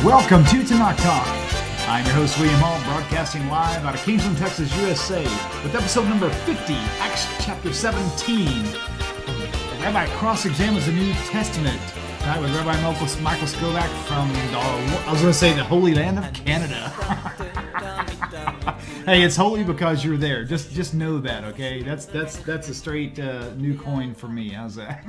Welcome to Tanakh Talk. I'm your host, William Hall, broadcasting live out of Kingsland, Texas, USA, with episode number 50, Acts chapter 17. The Rabbi cross-examines the New Testament. Tonight with Rabbi Michael Skovac from, the Holy Land of Canada. Hey, it's holy because you're there. Just know that, okay? That's a straight new coin for me. How's that?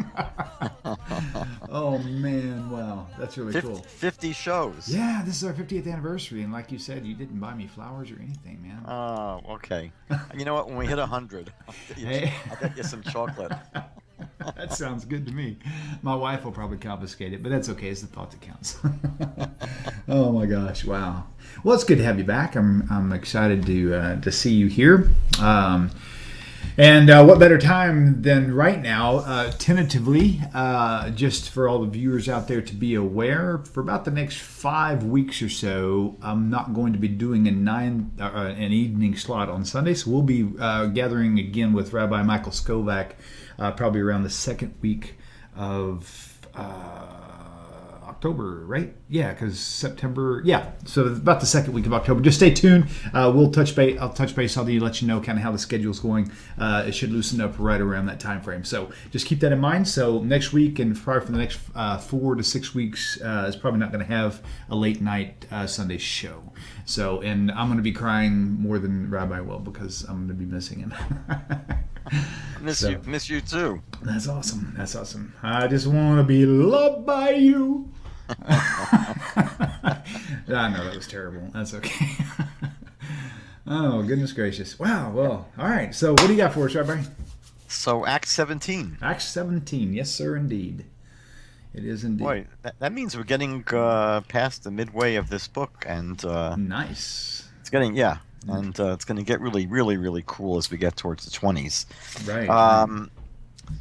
Oh man, wow, that's really cool. 50 shows. Yeah, this is our 50th anniversary, and like you said, you didn't buy me flowers or anything, man. Oh, okay. You know what? When we hit 100, I'll get you some chocolate. That sounds good to me. My wife will probably confiscate it, but that's okay. It's the thought that counts. Oh my gosh! Wow. Well, it's good to have you back. I'm excited to see you here. And what better time than right now, tentatively, just for all the viewers out there to be aware, for about the next 5 weeks or so, I'm not going to be doing an evening slot on Sunday, so we'll be gathering again with Rabbi Michael Skovac probably around the second week of October, right? Yeah, because September. Yeah, so about the second week of October. Just stay tuned. We'll touch base. I'll touch base on you, let you know kind of how the schedule's going. It should loosen up right around that time frame. So just keep that in mind. So next week and probably for the next 4 to 6 weeks is probably not going to have a late night Sunday show. So, and I'm going to be crying more than Rabbi will because I'm going to be missing him. Miss you too. That's awesome. I just want to be loved by you. I know that was terrible. That's okay. Oh, goodness gracious. Wow. Well, all right. So what do you got for us, Rabbi? So Acts 17. Acts 17. Yes, sir, indeed. It is indeed. Boy, that means we're getting past the midway of this book. And nice. It's getting, yeah. And it's going to get really, really, really cool as we get towards the 20s. Right.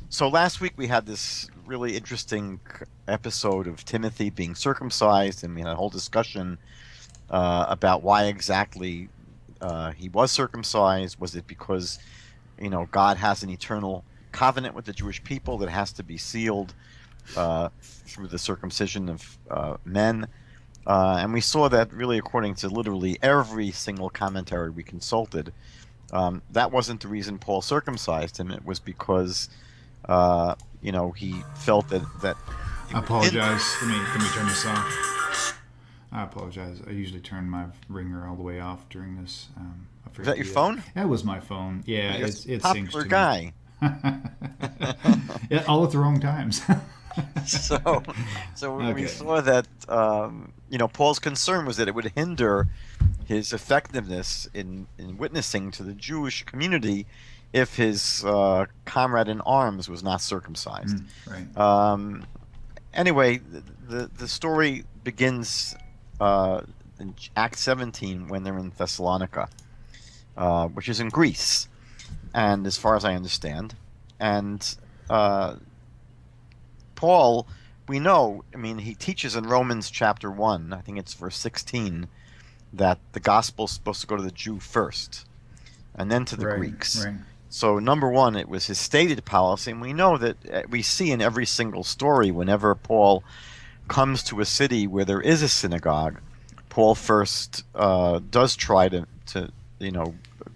So last week we had this really interesting episode of Timothy being circumcised, and we had a whole discussion about why exactly he was circumcised. Was it because, God has an eternal covenant with the Jewish people that has to be sealed through the circumcision of men? And we saw that really according to literally every single commentary we consulted, that wasn't the reason Paul circumcised him. It was because, he felt that I apologize. Let me turn this off. I apologize. I usually turn my ringer all the way off during this. Is that your phone? That was my phone. Yeah, it syncs popular to guy. Yeah, all at the wrong times. So Okay. We saw that Paul's concern was that it would hinder his effectiveness in witnessing to the Jewish community if his comrade in arms was not circumcised. Right. Anyway, the story begins in Acts 17 when they're in Thessalonica, which is in Greece, and as far as I understand, and Paul, we know, he teaches in Romans chapter 1, I think it's verse 16, that the gospel is supposed to go to the Jew first, and then to the Greeks. Right. So, number one, it was his stated policy, and we know that we see in every single story, whenever Paul comes to a city where there is a synagogue, Paul first does try to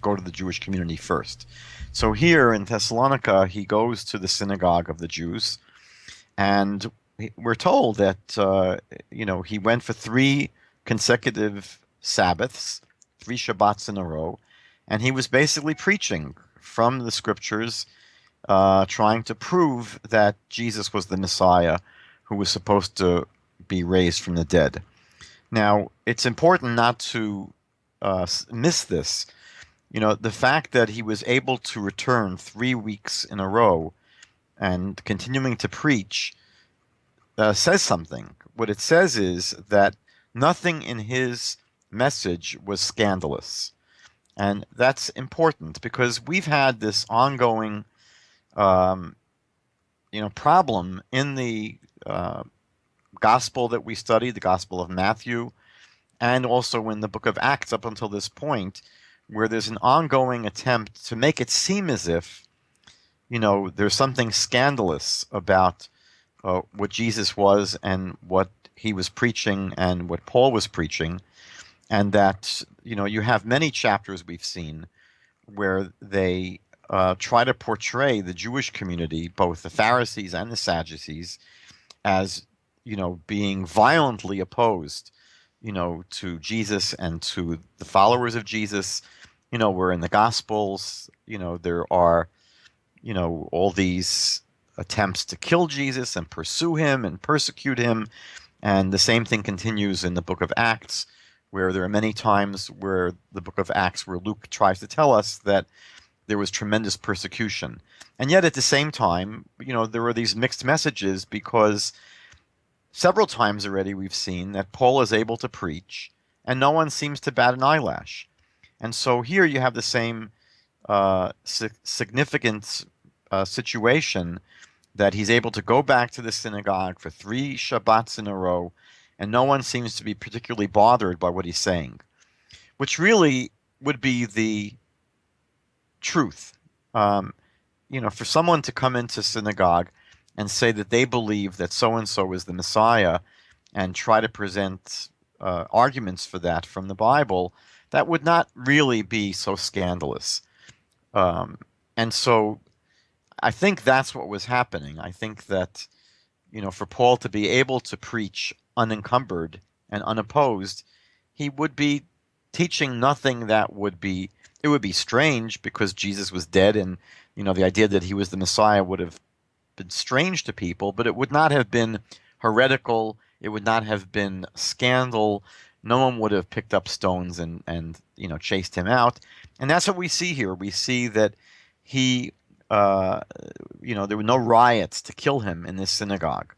go to the Jewish community first. So here in Thessalonica, he goes to the synagogue of the Jews, and we're told that he went for 3 consecutive Sabbaths, 3 Shabbats in a row, and he was basically preaching from the scriptures, trying to prove that Jesus was the Messiah who was supposed to be raised from the dead. Now, it's important not to miss this. The fact that he was able to return 3 weeks in a row and continuing to preach says something. What it says is that nothing in his message was scandalous. And that's important because we've had this ongoing problem in the gospel that we study, the Gospel of Matthew, and also in the book of Acts up until this point, where there's an ongoing attempt to make it seem as if, there's something scandalous about what Jesus was and what he was preaching and what Paul was preaching, and that you have many chapters we've seen where they try to portray the Jewish community, both the Pharisees and the Sadducees, as being violently opposed, to Jesus and to the followers of Jesus. Where in the Gospels, there are, all these attempts to kill Jesus and pursue him and persecute him. And the same thing continues in the book of Acts, where there are many times where the book of Acts where Luke tries to tell us that there was tremendous persecution. And yet at the same time, there were these mixed messages, because several times already we've seen that Paul is able to preach and no one seems to bat an eyelash. And so here you have the same significant situation, that he's able to go back to the synagogue for 3 Shabbats in a row, and no one seems to be particularly bothered by what he's saying, which really would be the truth. For someone to come into synagogue and say that they believe that so-and-so is the Messiah and try to present arguments for that from the Bible, that would not really be so scandalous. And so I think that's what was happening. I think that, for Paul to be able to preach unencumbered and unopposed, he would be teaching nothing that would be strange, because Jesus was dead, and, the idea that he was the Messiah would have been strange to people, but it would not have been heretical. It would not have been scandal. No one would have picked up stones and chased him out. And that's what we see here. We see that he, there were no riots to kill him in this synagogue.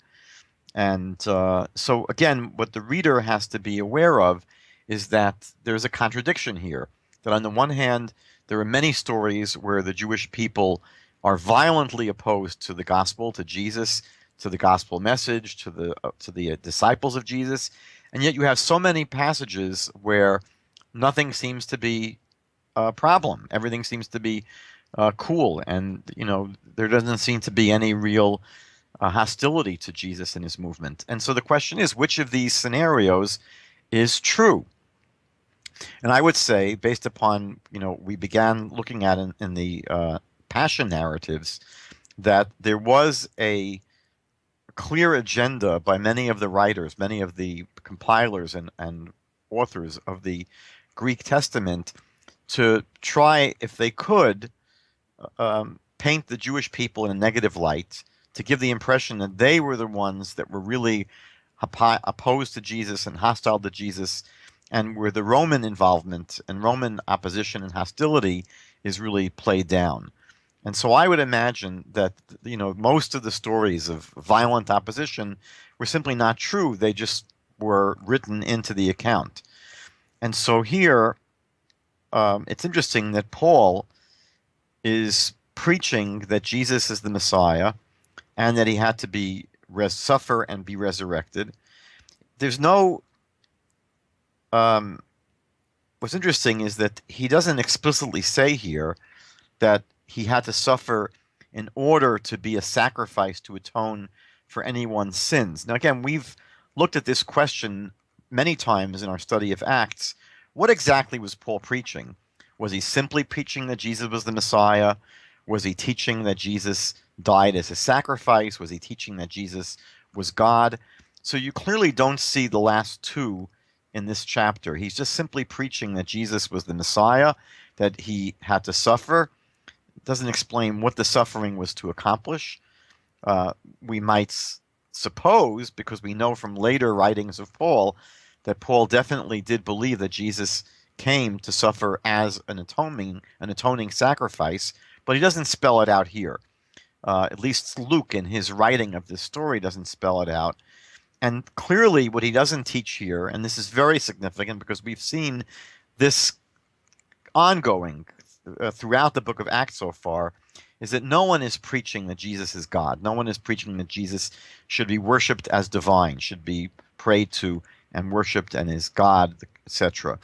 And so again, what the reader has to be aware of is that there's a contradiction here. That on the one hand, there are many stories where the Jewish people are violently opposed to the gospel, to Jesus, to the gospel message, to the disciples of Jesus, and yet you have so many passages where nothing seems to be a problem. Everything seems to be cool, and there doesn't seem to be any real hostility to Jesus and his movement. And so the question is, which of these scenarios is true? And I would say, based upon we began looking at in the Passion narratives, that there was a clear agenda by many of the writers, many of the compilers and authors of the Greek Testament, to try, if they could, paint the Jewish people in a negative light, to give the impression that they were the ones that were really opposed to Jesus and hostile to Jesus, and where the Roman involvement and Roman opposition and hostility is really played down. And so I would imagine that most of the stories of violent opposition were simply not true. They just were written into the account. And so here, it's interesting that Paul is preaching that Jesus is the Messiah and that he had to be suffer and be resurrected. There's no what's interesting is that he doesn't explicitly say here that he had to suffer in order to be a sacrifice to atone for anyone's sins. Now, again, we've looked at this question many times in our study of Acts. What exactly was Paul preaching? Was he simply preaching that Jesus was the Messiah? Was he teaching that Jesus died as a sacrifice? Was he teaching that Jesus was God? So you clearly don't see the last two in this chapter. He's just simply preaching that Jesus was the Messiah, that he had to suffer. It doesn't explain what the suffering was to accomplish. We might suppose, because we know from later writings of Paul, that Paul definitely did believe that Jesus came to suffer as an atoning sacrifice, but he doesn't spell it out here. At least Luke, in his writing of this story, doesn't spell it out. And clearly what he doesn't teach here, and this is very significant because we've seen this ongoing throughout the book of Acts so far, is that no one is preaching that Jesus is God. No one is preaching that Jesus should be worshipped as divine, should be prayed to and worshipped and is God, etc.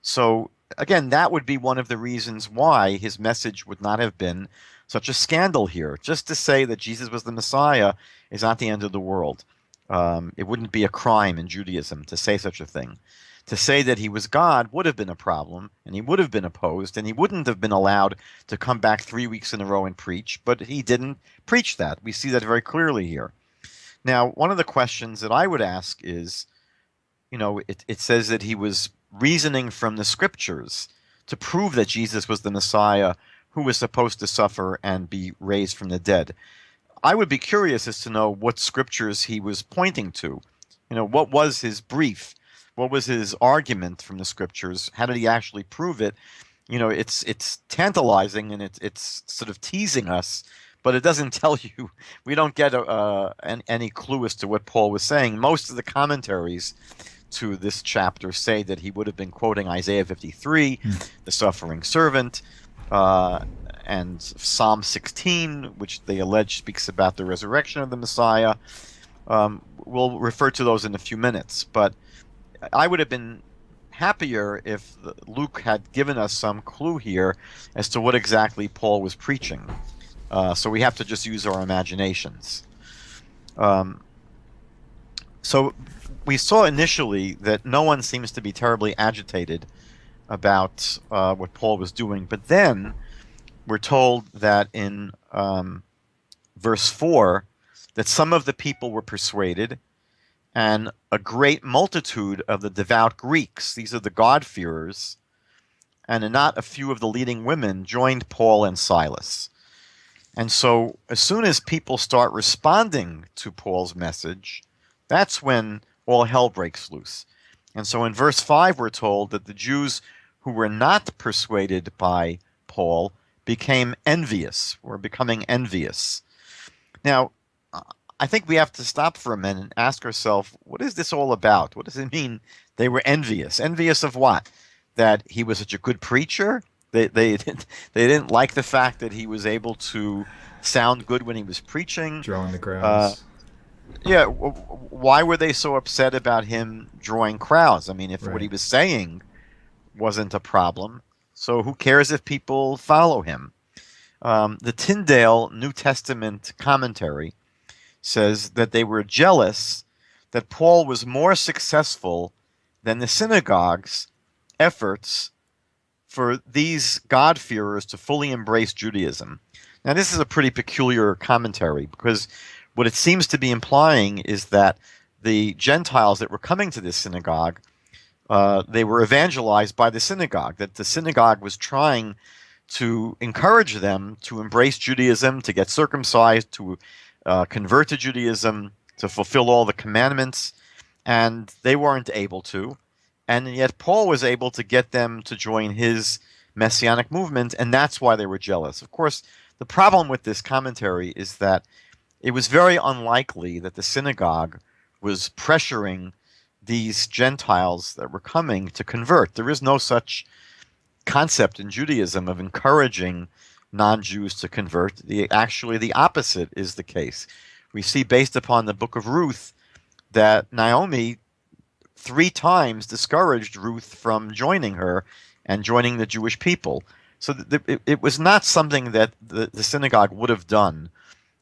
So again, that would be one of the reasons why his message would not have been such a scandal here. Just to say that Jesus was the Messiah is not the end of the world. It wouldn't be a crime in Judaism to say such a thing. To say that he was God would have been a problem, and he would have been opposed, and he wouldn't have been allowed to come back 3 weeks in a row and preach, but he didn't preach that. We see that very clearly here. Now, one of the questions that I would ask is, it says that he was reasoning from the scriptures to prove that Jesus was the Messiah who was supposed to suffer and be raised from the dead. I would be curious as to know what scriptures he was pointing to. What was his brief? What was his argument from the scriptures? How did he actually prove it? It's tantalizing, and it's sort of teasing us, but it doesn't tell you. We don't get any clue as to what Paul was saying. Most of the commentaries to this chapter say that he would have been quoting Isaiah 53, the suffering servant, and Psalm 16, which they allege speaks about the resurrection of the Messiah. We'll refer to those in a few minutes, but I would have been happier if Luke had given us some clue here as to what exactly Paul was preaching. So we have to just use our imaginations. So we saw initially that no one seems to be terribly agitated about what Paul was doing, but then we're told that in verse 4 that some of the people were persuaded, and a great multitude of the devout Greeks, these are the God-fearers, and not a few of the leading women, joined Paul and Silas. And so as soon as people start responding to Paul's message, that's when all hell breaks loose. And so in verse 5 we're told that the Jews who were not persuaded by Paul became envious, or becoming envious. Now, I think we have to stop for a minute and ask ourselves, what is this all about? What does it mean they were envious? Envious of what? That he was such a good preacher? They didn't like the fact that he was able to sound good when he was preaching. Drawing the crowds. Yeah, why were they so upset about him drawing crowds? I mean, if what he was saying wasn't a problem, so who cares if people follow him? The Tyndale New Testament commentary says that they were jealous that Paul was more successful than the synagogue's efforts for these God-fearers to fully embrace Judaism. Now, this is a pretty peculiar commentary, because what it seems to be implying is that the Gentiles that were coming to this synagogue, they were evangelized by the synagogue, that the synagogue was trying to encourage them to embrace Judaism, to get circumcised, to convert to Judaism, to fulfill all the commandments, and they weren't able to. And yet Paul was able to get them to join his messianic movement, and that's why they were jealous. Of course, the problem with this commentary is that it was very unlikely that the synagogue was pressuring these Gentiles that were coming to convert. There is no such concept in Judaism of encouraging non-Jews to convert. Actually, the opposite is the case. We see, based upon the book of Ruth, that Naomi 3 times discouraged Ruth from joining her and joining the Jewish people. So it was not something that the synagogue would have done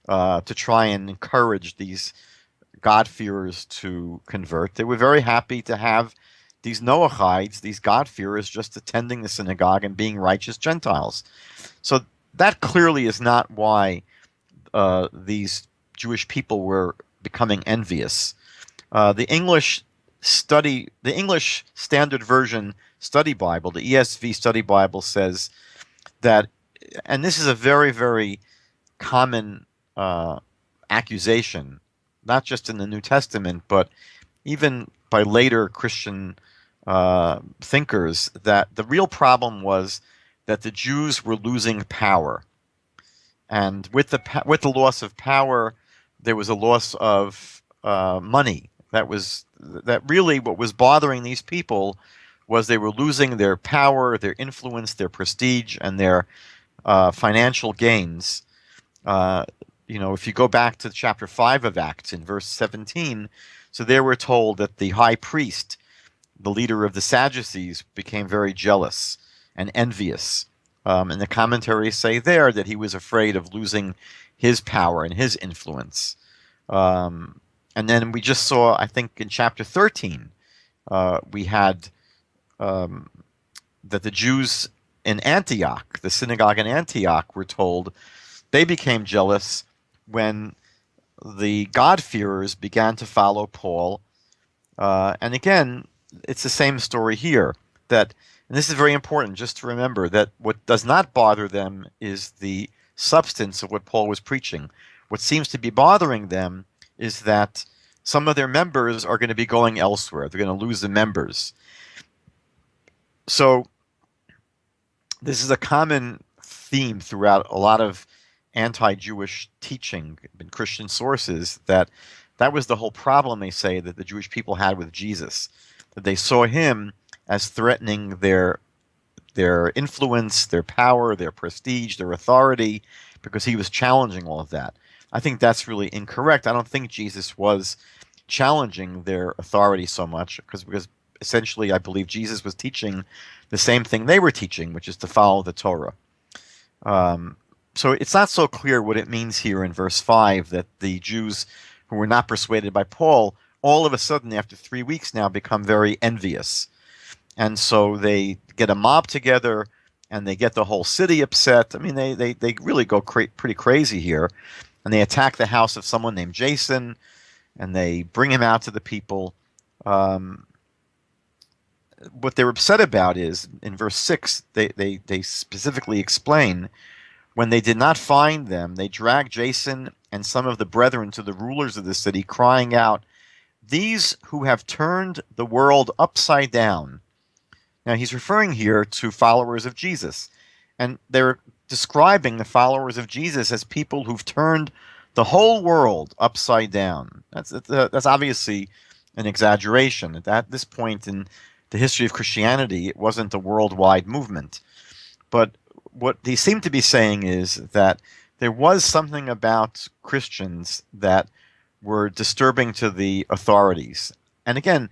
to try and encourage these God-fearers to convert. They were very happy to have these Noachites, these God-fearers, just attending the synagogue and being righteous Gentiles. So that clearly is not why these Jewish people were becoming envious. The English Standard Version Study Bible, the ESV Study Bible, says that, and this is a very, very common accusation, not just in the New Testament, but even by later Christian thinkers, that the real problem was that the Jews were losing power. And with the loss of power, there was a loss of money. That really what was bothering these people was they were losing their power, their influence, their prestige, and their financial gains. If you go back to chapter 5 of Acts in verse 17, so there we're told that the high priest, the leader of the Sadducees, became very jealous and envious. And the commentaries say there that he was afraid of losing his power and his influence. And And then we just saw, I think, in chapter 13, we had that the Jews in Antioch, the synagogue in Antioch, were told they became jealous when the God-fearers began to follow Paul. And again, it's the same story here. And this is very important just to remember, that what does not bother them is the substance of what Paul was preaching. What seems to be bothering them is that some of their members are going to be going elsewhere. They're going to lose the members. So this is a common theme throughout a lot of anti-Jewish teaching in Christian sources, that was the whole problem, they say, that the Jewish people had with Jesus, that they saw him as threatening their influence, their power, their prestige, their authority, because he was challenging all of that. I think that's really incorrect. I don't think Jesus was challenging their authority so much, because essentially I believe Jesus was teaching the same thing they were teaching, which is to follow the Torah. So it's not so clear what it means here in verse 5 that the Jews who were not persuaded by Paul all of a sudden after 3 weeks now become very envious. And so they get a mob together and they get the whole city upset. I mean, they really go pretty crazy here. And they attack the house of someone named Jason, and they bring him out to the people. What they're upset about is, in verse 6, they specifically explain, when they did not find them, they dragged Jason and some of the brethren to the rulers of the city, crying out, "These who have turned the world upside down." Now he's referring here to followers of Jesus, and they're describing the followers of Jesus as people who've turned the whole world upside down. That's obviously an exaggeration. At this point in the history of Christianity, it wasn't a worldwide movement. But what they seem to be saying is that there was something about Christians that were disturbing to the authorities. And again,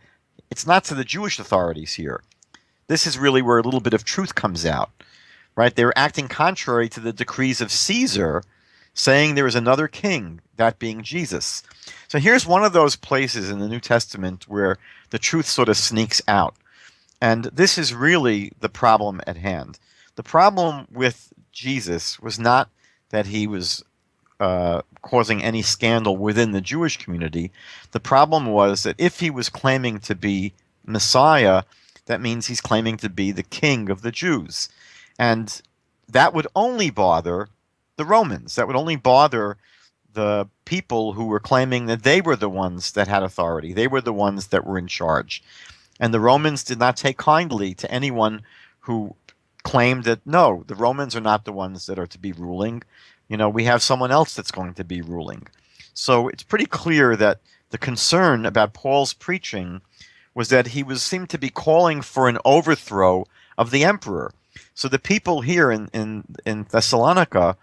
it's not to the Jewish authorities here. This is really where a little bit of truth comes out, right? They were acting contrary to the decrees of Caesar, saying there is another king, that being Jesus. So here's one of those places in the New Testament where the truth sort of sneaks out. And this is really the problem at hand. The problem with Jesus was not that he was causing any scandal within the Jewish community. The problem was that if he was claiming to be Messiah, that means he's claiming to be the king of the Jews. And that would only bother the Romans. That would only bother the people who were claiming that they were the ones that had authority. They were the ones that were in charge. And the Romans did not take kindly to anyone who claimed that, no, the Romans are not the ones that are to be ruling. You know, we have someone else that's going to be ruling. So it's pretty clear that the concern about Paul's preaching was that he seemed to be calling for an overthrow of the emperor. So the people here in Thessalonica,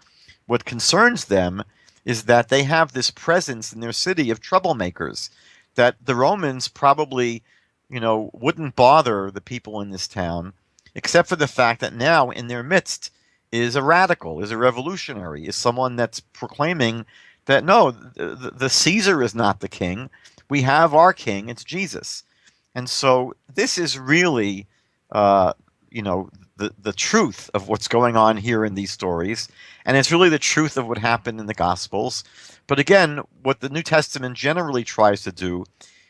what concerns them is that they have this presence in their city of troublemakers, that the Romans probably, wouldn't bother the people in this town, except for the fact that now in their midst is a radical, is a revolutionary, is someone that's proclaiming that, no, the Caesar is not the king. We have our king, it's Jesus. And so this is really, the truth of what's going on here in these stories. And it's really the truth of what happened in the Gospels. But again, what the New Testament generally tries to do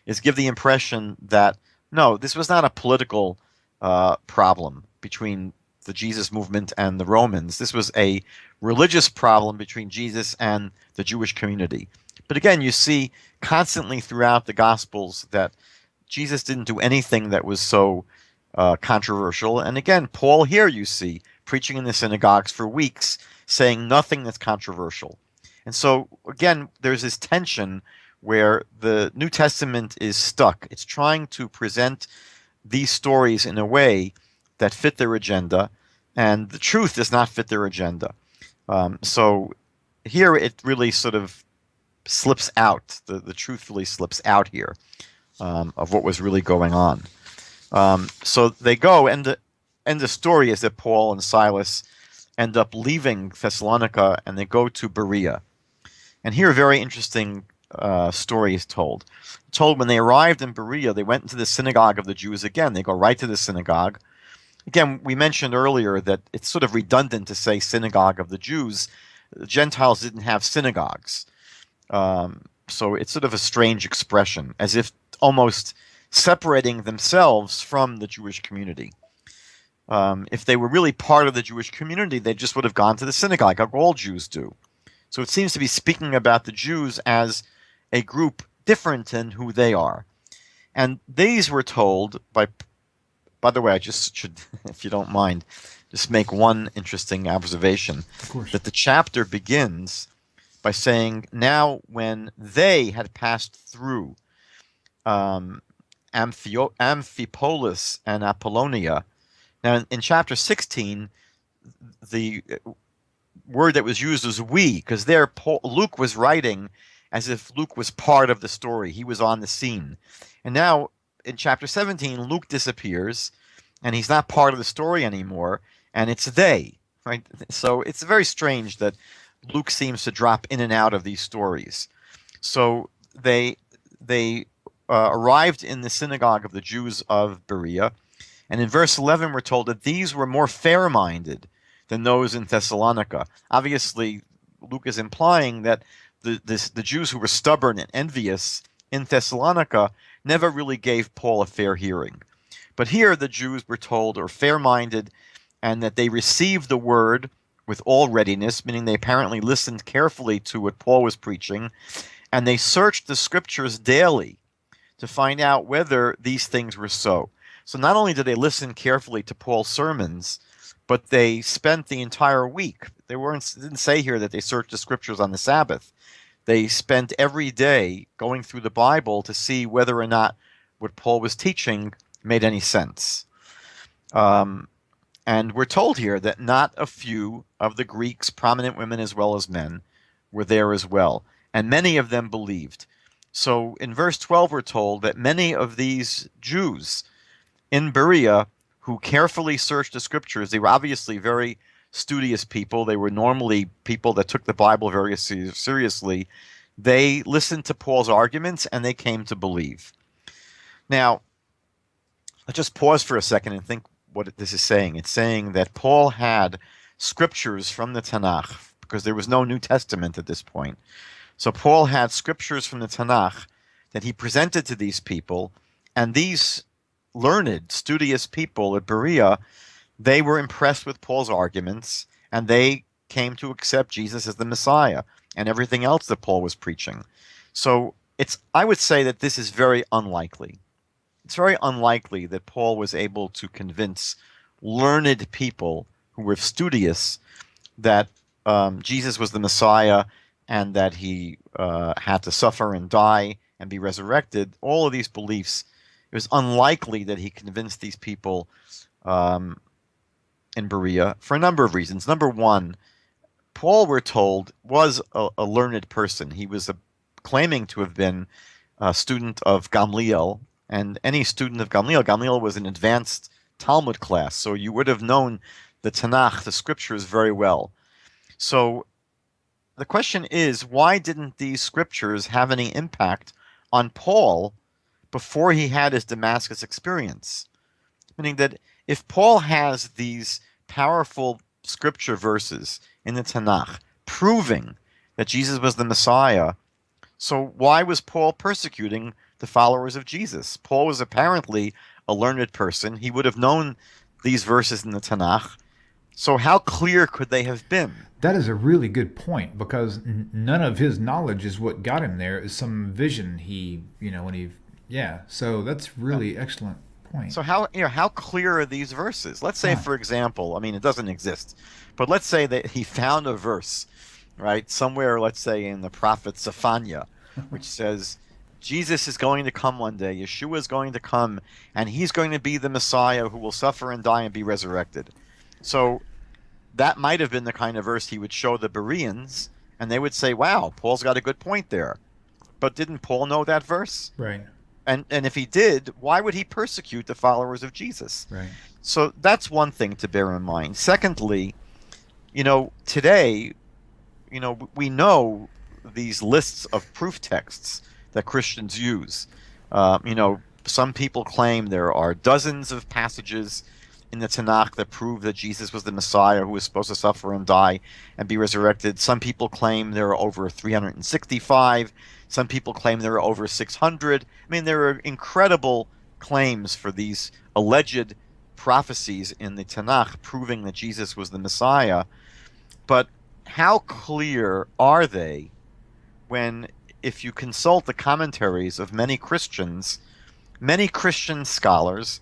is give the impression that, no, this was not a political problem between the Jesus movement and the Romans. This was a religious problem between Jesus and the Jewish community. But again, you see constantly throughout the Gospels that Jesus didn't do anything that was so controversial. And again, Paul here you see preaching in the synagogues for weeks, saying nothing that's controversial. And so again, there's this tension where the New Testament is stuck. It's trying to present these stories in a way that fit their agenda, and the truth does not fit their agenda. So here it really sort of slips out. The truth really slips out here of what was really going on. So they go, and the story is that Paul and Silas end up leaving Thessalonica, and they go to Berea. And here a very interesting story is told. Told when they arrived in Berea, they went into the synagogue of the Jews again. They go right to the synagogue. Again, we mentioned earlier that it's sort of redundant to say synagogue of the Jews. The Gentiles didn't have synagogues. So it's sort of a strange expression, as if almost separating themselves from the Jewish community. If they were really part of the Jewish community, they just would have gone to the synagogue, like all Jews do. So it seems to be speaking about the Jews as a group different than who they are. And these were told by the way, I just should, if you don't mind, just make one interesting observation. Of course. That the chapter begins by saying, now when they had passed through Amphipolis and Apollonia. Now in chapter 16, the word that was used was we, because there Luke was writing as if Luke was part of the story. He was on the scene. And now in chapter 17, Luke disappears, and he's not part of the story anymore, and it's they, right? So it's very strange that Luke seems to drop in and out of these stories. So they arrived in the synagogue of the Jews of Berea, and in verse 11 we're told that these were more fair-minded than those in Thessalonica. Obviously, Luke is implying that the Jews who were stubborn and envious in Thessalonica never really gave Paul a fair hearing. But here the Jews were told are fair-minded and that they received the word with all readiness, meaning they apparently listened carefully to what Paul was preaching, and they searched the scriptures daily to find out whether these things were so. So not only did they listen carefully to Paul's sermons, but they spent the entire week. Didn't say here that they searched the scriptures on the Sabbath. They spent every day going through the Bible to see whether or not what Paul was teaching made any sense. And we're told here that not a few of the Greeks, prominent women as well as men, were there as well. And many of them believed. So in verse 12 we're told that many of these Jews in Berea who carefully searched the scriptures, they were obviously very studious people. They were normally people that took the Bible very seriously. They listened to Paul's arguments and they came to believe. Now, let's just pause for a second and think what this is saying. It's saying that Paul had scriptures from the Tanakh, because there was no New Testament at this point. So Paul had scriptures from the Tanakh that he presented to these people, and these learned, studious people at Berea, they were impressed with Paul's arguments, and they came to accept Jesus as the Messiah and everything else that Paul was preaching. So I would say that this is very unlikely. It's very unlikely that Paul was able to convince learned people who were studious that Jesus was the Messiah and that he had to suffer and die and be resurrected. All of these beliefs, it was unlikely that he convinced these people in Berea for a number of reasons. Number one, Paul, we're told, was a learned person. He was claiming to have been a student of Gamliel, and any student of Gamliel was an advanced Talmud class, so you would have known the Tanakh, the scriptures, very well. So the question is, why didn't these scriptures have any impact on Paul before he had his Damascus experience? Meaning that if Paul has these powerful scripture verses in the Tanakh proving that Jesus was the Messiah, so why was Paul persecuting the followers of Jesus? Paul was apparently a learned person. He would have known these verses in the Tanakh. So how clear could they have been? That is a really good point, because none of his knowledge is what got him there. Is some vision so that's really excellent point. So how clear are these verses? Let's say, for example, I mean, it doesn't exist, but let's say that he found a verse, right, somewhere, let's say in the prophet Zephaniah, which says, Jesus is going to come one day, Yeshua is going to come, and he's going to be the Messiah who will suffer and die and be resurrected. So that might have been the kind of verse he would show the Bereans, and they would say, wow, Paul's got a good point there. But didn't Paul know that verse? Right. And if he did, why would he persecute the followers of Jesus? Right. So that's one thing to bear in mind. Secondly, today, we know these lists of proof texts that Christians use. Some people claim there are dozens of passages in the Tanakh that prove that Jesus was the Messiah who was supposed to suffer and die and be resurrected. Some people claim there are over 365. Some people claim there are over 600. I mean, there are incredible claims for these alleged prophecies in the Tanakh proving that Jesus was the Messiah. But how clear are they when, if you consult the commentaries of many Christian scholars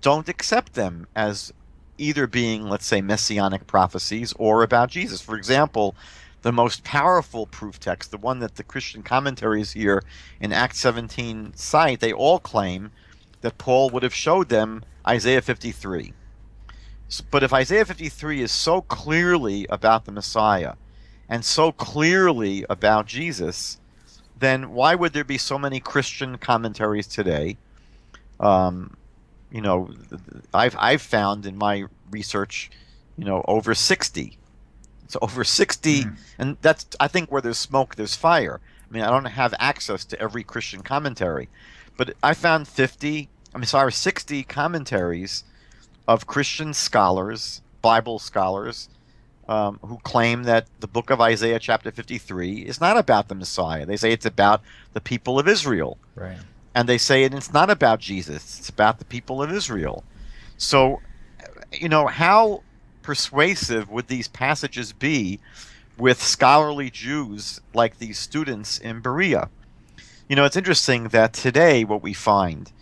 don't accept them as either being, let's say, messianic prophecies or about Jesus? For example, the most powerful proof text, the one that the Christian commentaries here in Acts 17 cite, they all claim that Paul would have showed them Isaiah 53. But if Isaiah 53 is so clearly about the Messiah and so clearly about Jesus, then why would there be so many Christian commentaries today? I've found in my research, over 60. So over 60, and that's, I think, where there's smoke, there's fire. I mean, I don't have access to every Christian commentary, but I found 60 commentaries of Christian scholars, Bible scholars, who claim that the book of Isaiah chapter 53 is not about the Messiah. They say it's about the people of Israel. Right. And they say it's not about Jesus. It's about the people of Israel. So, how persuasive would these passages be with scholarly Jews like these students in Berea? It's interesting that today what we find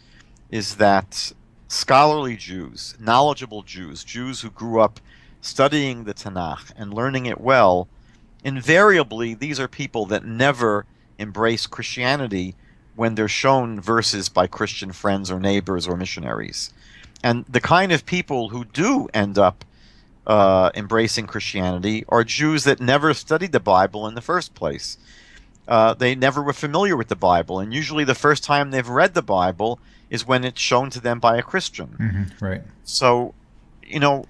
is that scholarly Jews, knowledgeable Jews, Jews who grew up studying the Tanakh and learning it well, invariably these are people that never embrace Christianity when they're shown verses by Christian friends or neighbors or missionaries. And the kind of people who do end up embracing Christianity are Jews that never studied the Bible in the first place. They never were familiar with the Bible, and usually the first time they've read the Bible is when it's shown to them by a Christian. Mm-hmm. Right. So,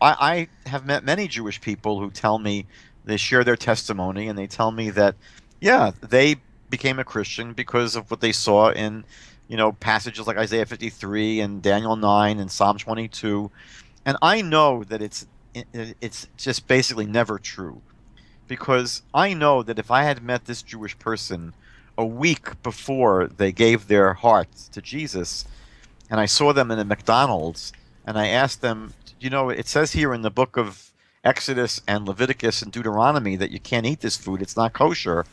I have met many Jewish people who tell me, they share their testimony, and they tell me that, yeah, they became a Christian because of what they saw in, passages like Isaiah 53 and Daniel 9 and Psalm 22. And I know that it's just basically never true, because I know that if I had met this Jewish person a week before they gave their hearts to Jesus, and I saw them in a McDonald's, and I asked them, it says here in the book of Exodus and Leviticus and Deuteronomy that you can't eat this food, it's not kosher.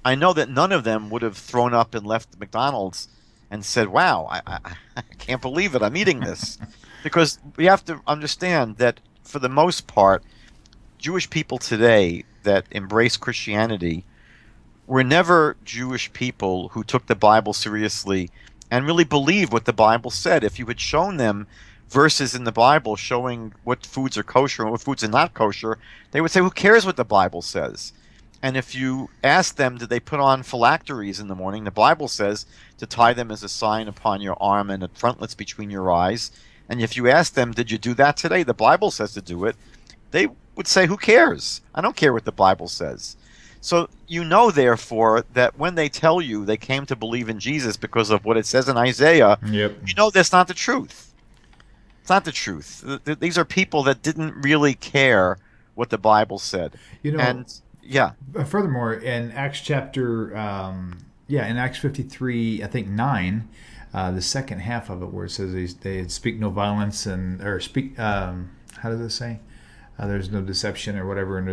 I know that none of them would have thrown up and left the McDonald's and said, wow, I can't believe it, I'm eating this. Because we have to understand that for the most part, Jewish people today that embrace Christianity were never Jewish people who took the Bible seriously and really believed what the Bible said. If you had shown them verses in the Bible showing what foods are kosher and what foods are not kosher, they would say, who cares what the Bible says? And if you ask them, did they put on phylacteries in the morning, the Bible says to tie them as a sign upon your arm and at frontlets between your eyes. And if you ask them, did you do that today? The Bible says to do it. They would say, who cares? I don't care what the Bible says. So therefore, that when they tell you they came to believe in Jesus because of what it says in Isaiah, Yep. That's not the truth. It's not the truth. These are people that didn't really care what the Bible said. Furthermore, in Acts chapter, in Acts 53, I think 9, the second half of it, where it says they speak no violence how does it say? There's no deception or whatever, and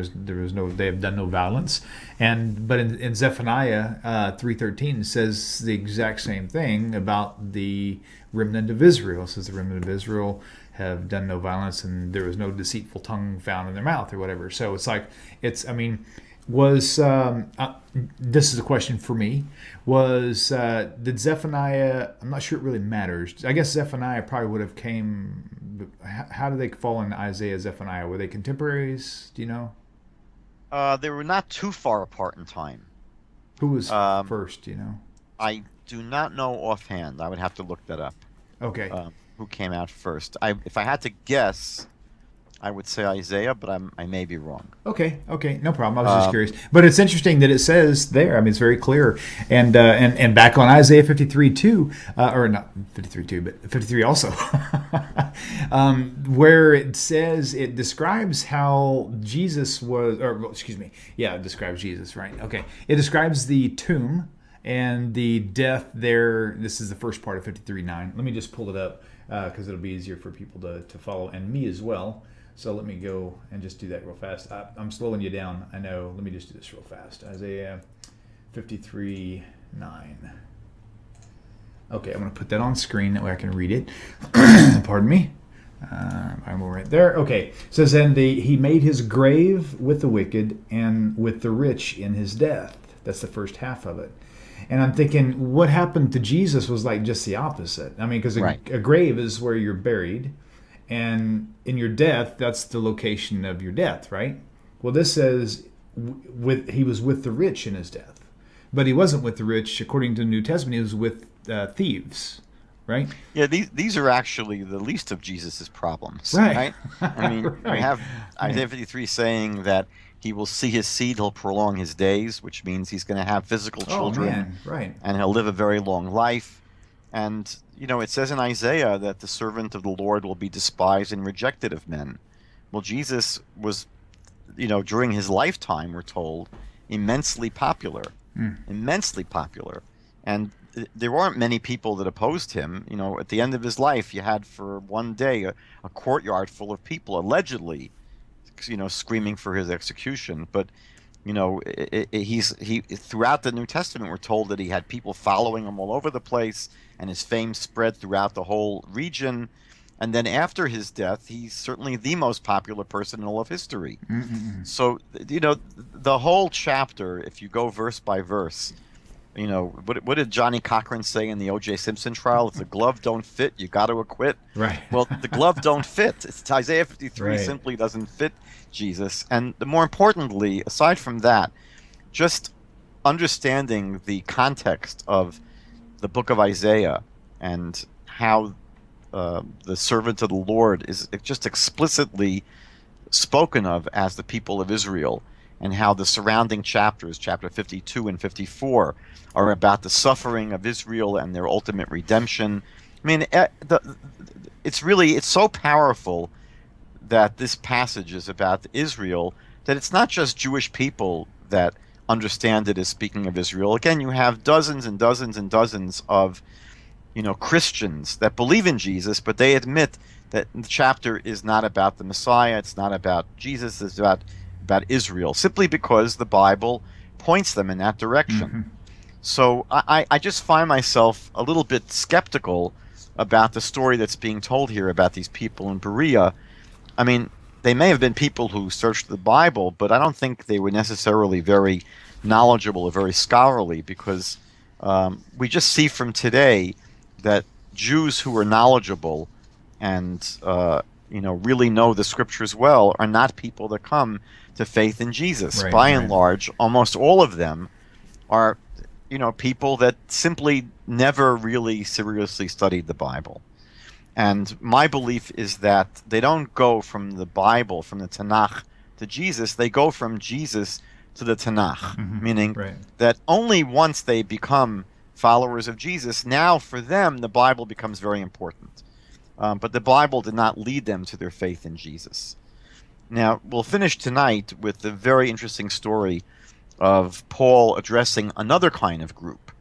they have done no violence. But in Zephaniah 3:13 it says the exact same thing about the remnant of Israel. It says the remnant of Israel have done no violence, and there was no deceitful tongue found in their mouth or whatever. So it's like this is a question for me, did Zephaniah, I'm not sure it really matters, I guess Zephaniah probably would have how did they fall in Isaiah, Zephaniah? Were they contemporaries? Do you know? They were not too far apart in time. Who was first, do you know? I do not know offhand. I would have to look that up. Okay. Who came out first? If I had to guess, I would say Isaiah, but I may be wrong. Okay, no problem. I was just Um, curious, but it's interesting that it says there. I mean, it's very clear, and back on Isaiah 53 too, or not 53 too, but 53 also, where it says it describes how Jesus was, or well, excuse me, yeah, it describes Jesus, right? Okay, it describes the tomb and the death there. This is the first part of 53:9. Let me just pull it up because it'll be easier for people to follow and me as well. So let me go and just do that real fast. I'm slowing you down, I know. Let me just do this real fast. Isaiah 53:9. Okay, I'm going to put that on screen. That way I can read it. Pardon me. I'm right there. Okay. It says, and he made his grave with the wicked and with the rich in his death. That's the first half of it. And I'm thinking, what happened to Jesus was like just the opposite. I mean, because Right. a grave is where you're buried. And in your death, that's the location of your death, right? Well, this says he was with the rich in his death, but he wasn't with the rich according to the New Testament. He was with thieves, right? Yeah, these are actually the least of Jesus's problems, Right. right? I mean, we Right. have Isaiah Right. 53 saying that he will see his seed, he'll prolong his days, which means he's going to have physical Oh children man, right. and he'll live a very long life. And, it says in Isaiah that the servant of the Lord will be despised and rejected of men. Well, Jesus was, during his lifetime, we're told, immensely popular, immensely popular. And there weren't many people that opposed him. At the end of his life, you had for one day a courtyard full of people, allegedly, screaming for his execution. But he throughout the New Testament, we're told that he had people following him all over the place, and his fame spread throughout the whole region. And then after his death, he's certainly the most popular person in all of history. So the whole chapter, if you go verse by verse, what did Johnny Cochran say in the O.J. Simpson trial? If the glove don't fit, you got to acquit. Right. Well, the glove don't fit. It's Isaiah 53 Right. simply doesn't fit Jesus. And more importantly, aside from that, just understanding the context of the book of Isaiah and how the servant of the Lord is just explicitly spoken of as the people of Israel, and how the surrounding chapters, chapter 52 and 54, are about the suffering of Israel and their ultimate redemption. I mean, it's so powerful that this passage is about Israel, that it's not just Jewish people that understand it as speaking of Israel. Again, you have dozens and dozens and dozens of Christians that believe in Jesus, but they admit that the chapter is not about the Messiah, it's not about Jesus, it's about Israel, simply because the Bible points them in that direction. So I just find myself a little bit skeptical about the story that's being told here about these people in Berea. I mean, they may have been people who searched the Bible, but I don't think they were necessarily very knowledgeable or very scholarly, because we just see from today that Jews who are knowledgeable and really know the scriptures well are not people that come to faith in Jesus. Right, By and right. large, almost all of them are people that simply never really seriously studied the Bible. And my belief is that they don't go from the Bible, from the Tanakh, to Jesus. They go from Jesus to the Tanakh, meaning Right. that only once they become followers of Jesus, now for them the Bible becomes very important. But the Bible did not lead them to their faith in Jesus. Now, we'll finish tonight with the very interesting story of Paul addressing another kind of group,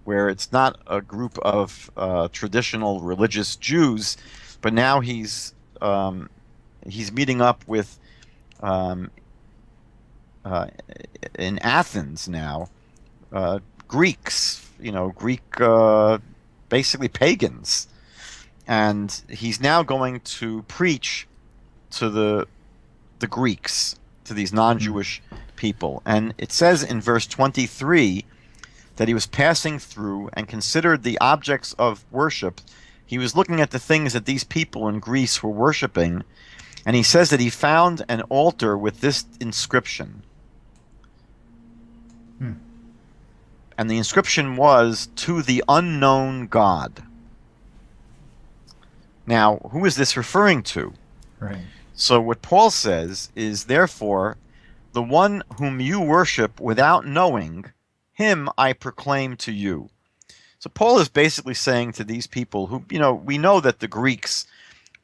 where it's not a group of traditional religious Jews, but now he's meeting up with in Athens now Greeks, Greek basically pagans, and he's now going to preach to the Greeks, to these non-Jewish people. And it says in verse 23 that he was passing through and considered the objects of worship. He was looking at the things that these people in Greece were worshiping, and he says that he found an altar with this inscription. And the inscription was, "To the unknown God." Now, who is this referring to? Right. So what Paul says is, therefore, the one whom you worship without knowing, him I proclaim to you. So Paul is basically saying to these people who, we know that the Greeks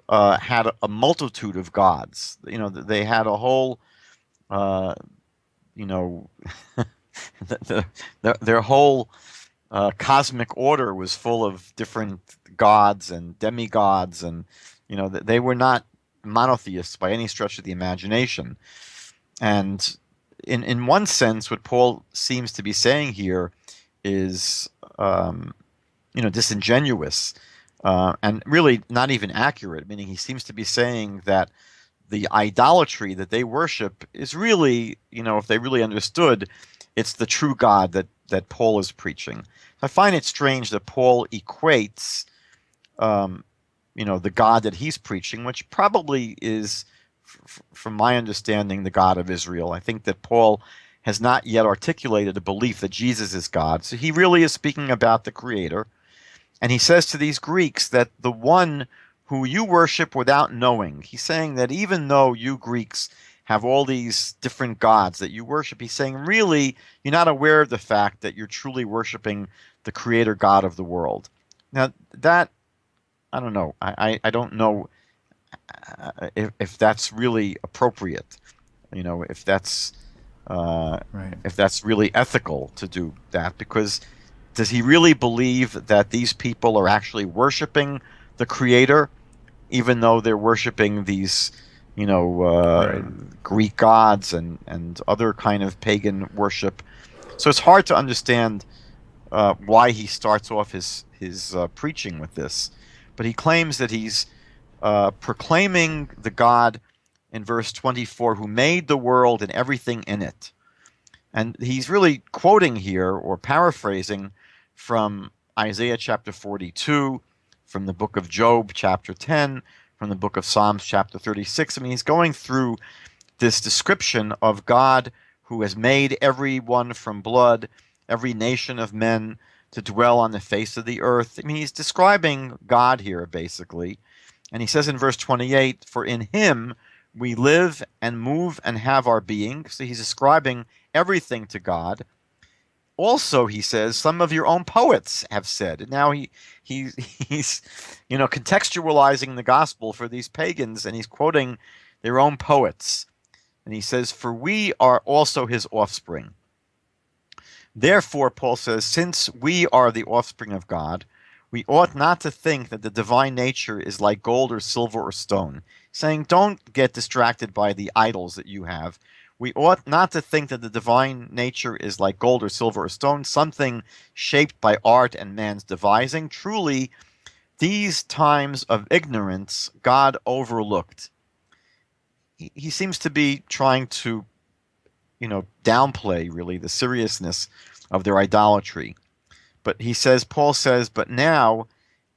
had a multitude of gods. They had a whole, uh, you know, their whole cosmic order was full of different gods and demigods, and they were not monotheists by any stretch of the imagination. And in one sense, what Paul seems to be saying here is, disingenuous, and really not even accurate. Meaning, he seems to be saying that the idolatry that they worship is really, if they really understood, it's the true God that Paul is preaching. I find it strange that Paul equates, the God that he's preaching, which probably is, from my understanding, the God of Israel. I think that Paul has not yet articulated a belief that Jesus is God. So he really is speaking about the Creator. And he says to these Greeks that the one who you worship without knowing, he's saying that even though you Greeks have all these different gods that you worship, he's saying really you're not aware of the fact that you're truly worshiping the Creator God of the world. Now that, I don't know. I don't know if that's really appropriate. If that's Right. if that's really ethical to do that, because does he really believe that these people are actually worshiping the Creator, even though they're worshiping these, Right. Greek gods and other kind of pagan worship? So it's hard to understand why he starts off his preaching with this, but he claims that he's proclaiming the God in verse 24 who made the world and everything in it. And he's really quoting here or paraphrasing from Isaiah chapter 42, from the book of Job chapter 10, from the book of Psalms chapter 36. I mean, he's going through this description of God who has made everyone from blood, every nation of men to dwell on the face of the earth. I mean, he's describing God here, basically. And he says in verse 28, for in him we live and move and have our being. So he's describing everything to God. Also, he says, some of your own poets have said. Now he's contextualizing the gospel for these pagans, and he's quoting their own poets. And he says, for we are also his offspring. Therefore, Paul says, since we are the offspring of God, we ought not to think that the divine nature is like gold or silver or stone, saying, don't get distracted by the idols that you have. We ought not to think that the divine nature is like gold or silver or stone, something shaped by art and man's devising. Truly, these times of ignorance God overlooked. He seems to be trying to, downplay really the seriousness of their idolatry. But Paul says, but now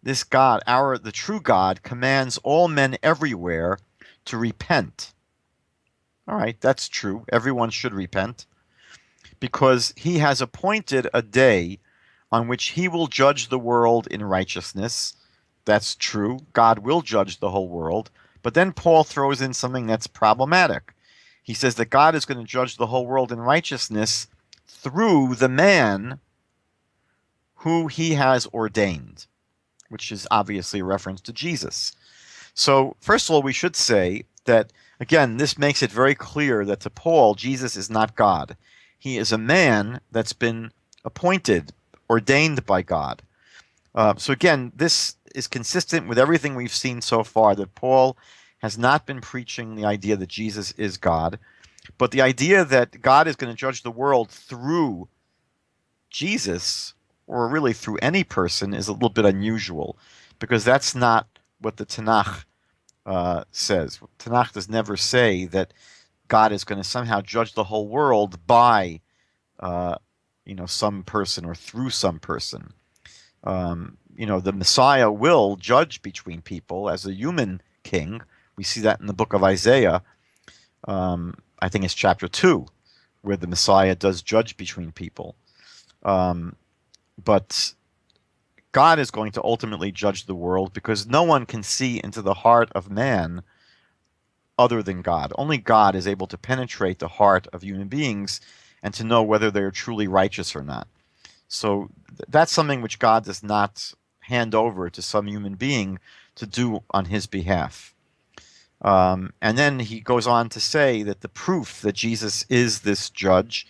this God, the true God, commands all men everywhere to repent. All right, that's true. Everyone should repent, because he has appointed a day on which he will judge the world in righteousness. That's true. God will judge the whole world. But then Paul throws in something that's problematic. He says that God is going to judge the whole world in righteousness through the man who he has ordained, which is obviously a reference to Jesus. So, first of all, we should say that, again, this makes it very clear that to Paul, Jesus is not God. He is a man that's been appointed, ordained by God. So again, this is consistent with everything we've seen so far, that Paul has not been preaching the idea that Jesus is God, but the idea that God is going to judge the world through Jesus, or really through any person, is a little bit unusual, because that's not what the Tanakh says. Tanakh does never say that God is going to somehow judge the whole world by, some person or through some person. The Messiah will judge between people as a human king. We see that in the book of Isaiah. I think it's chapter 2, where the Messiah does judge between people. But God is going to ultimately judge the world, because no one can see into the heart of man other than God. Only God is able to penetrate the heart of human beings and to know whether they are truly righteous or not. So that's something which God does not hand over to some human being to do on his behalf. And then he goes on to say that the proof that Jesus is this judge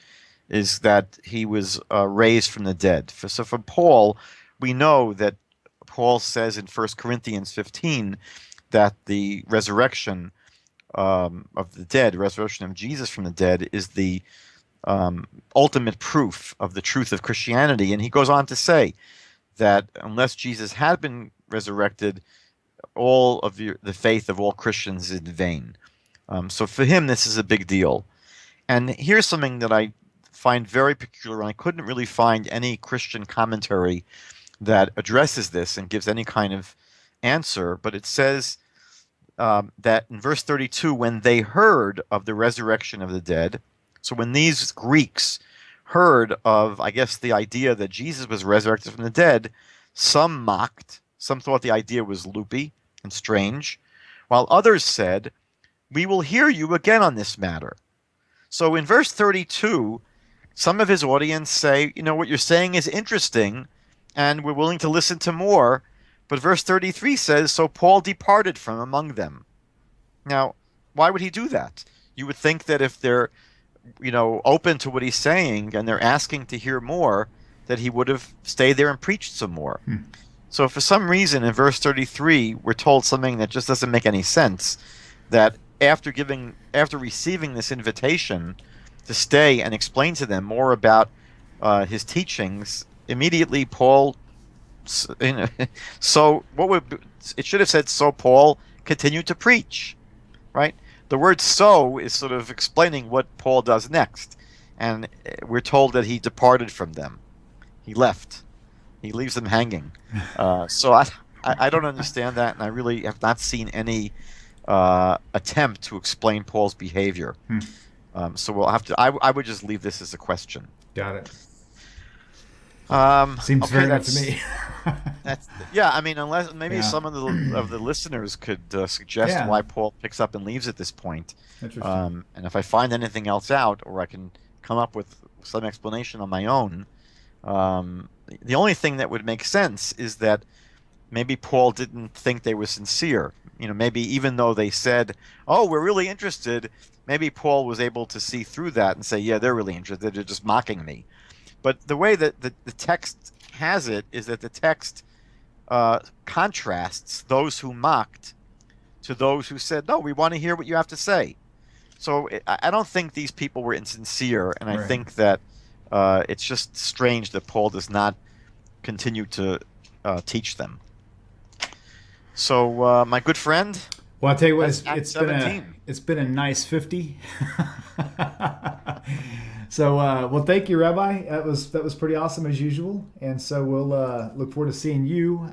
is that he was raised from the dead. So for Paul, we know that Paul says in 1 Corinthians 15 that the resurrection of the dead, resurrection of Jesus from the dead, is the ultimate proof of the truth of Christianity. And he goes on to say that unless Jesus had been resurrected, all of the faith of all Christians is in vain. So for him, this is a big deal. And here's something that I find very peculiar, and I couldn't really find any Christian commentary that addresses this and gives any kind of answer, but it says that in verse 32, when they heard of the resurrection of the dead, so when these Greeks heard of, I guess, the idea that Jesus was resurrected from the dead, some mocked, some thought the idea was loopy and strange, while others said, "We will hear you again on this matter." So in verse 32, some of his audience say, what you're saying is interesting, and we're willing to listen to more. But verse 33 says, so Paul departed from among them. Now, why would he do that? You would think that if they're, open to what he's saying and they're asking to hear more, that he would have stayed there and preached some more. So for some reason, in verse 33, we're told something that just doesn't make any sense, that after receiving this invitation to stay and explain to them more about his teachings, immediately Paul, so it should have said, so Paul continued to preach, right? The word "so" is sort of explaining what Paul does next, and we're told that he departed from them. He left. He leaves them hanging. So I don't understand that, and I really have not seen any attempt to explain Paul's behavior. So we'll have to. I would just leave this as a question. Got it. Seems okay, fair enough to me. Unless maybe some of the listeners could suggest why Paul picks up and leaves at this point. Interesting. And if I find anything else out, or I can come up with some explanation on my own, the only thing that would make sense is that maybe Paul didn't think they were sincere. Maybe even though they said, "Oh, we're really interested," maybe Paul was able to see through that and say, "Yeah, they're really interested. They're just mocking me." But the way that the text has it is that the text contrasts those who mocked to those who said, "No, we want to hear what you have to say." So I don't think these people were insincere, and I think that it's just strange that Paul does not continue to teach them. So, my good friend. Well, I'll tell you what, it's been a nice 50. So, well, thank you, Rabbi. That was pretty awesome as usual. And so we'll look forward to seeing you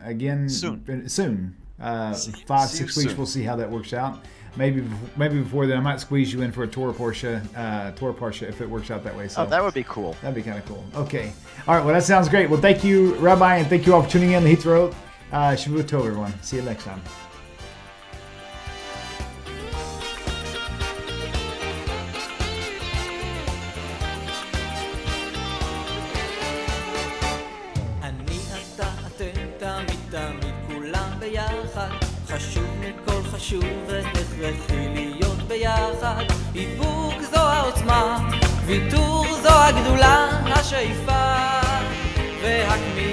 again soon. 5-6 weeks. Soon. We'll see how that works out. Maybe before then, I might squeeze you in for a Torah Parsha if it works out that way. So that would be cool. That'd be kind of cool. Okay. All right. Well, that sounds great. Well, thank you, Rabbi, and thank you all for tuning in to Heat Throat. Shavua Tov, everyone. See you next time. חשוב מכל חשוב והכרחי להיות ביחד. איפוק זו העוצמה, ויתור זו הגדולה, השאיפה והכמיהה.